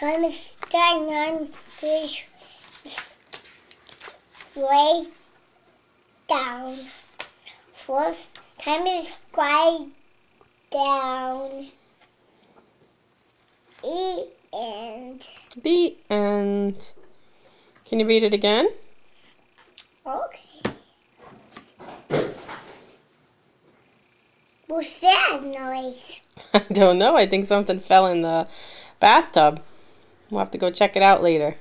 Time is down. Please way down. First time is way down. The end. The end. Can you read it again? Okay. What's that noise? I don't know. I think something fell in the bathtub. We'll have to go check it out later.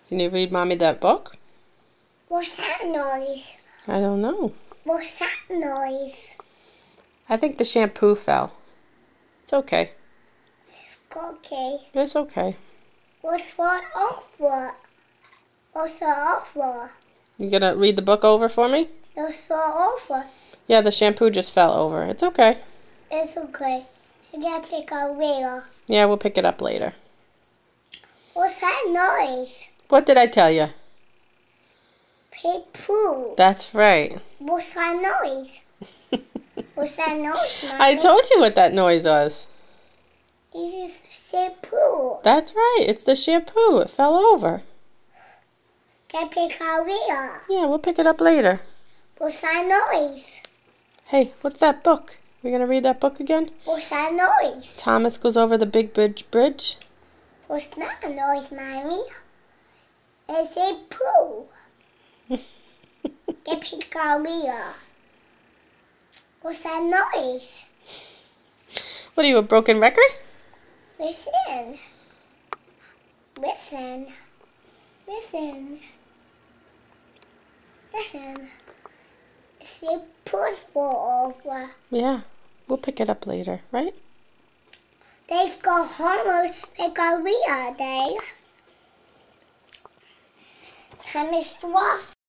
Can you read Mommy that book? What's that noise? I don't know. What's that noise? I think the shampoo fell. It's okay. It's okay. It's okay. What's what over? What's the over? You gonna read the book over for me? What's the over? Yeah, the shampoo just fell over. It's okay. It's okay. You gotta take a wheel. Yeah, we'll pick it up later. What's that noise? What did I tell you? Poo. That's right. What's that noise? What's that noise, Mommy? I told you what that noise was. You just say poo. That's right. It's the shampoo. It fell over. Gotta pick a wheel. Yeah, we'll pick it up later. What's that noise? Hey, what's that book? We gonna read that book again? What's that noise? Thomas goes over the Big Bridge. What's that noise, Mommy? It's a poo. Get pick a wheel. What's that noise? What are you, a broken record? Listen. Listen. Listen. Listen. It's a poo over. Yeah, we'll pick it up later, right? Let's go home and pick a wheel, Dave. Time is 12.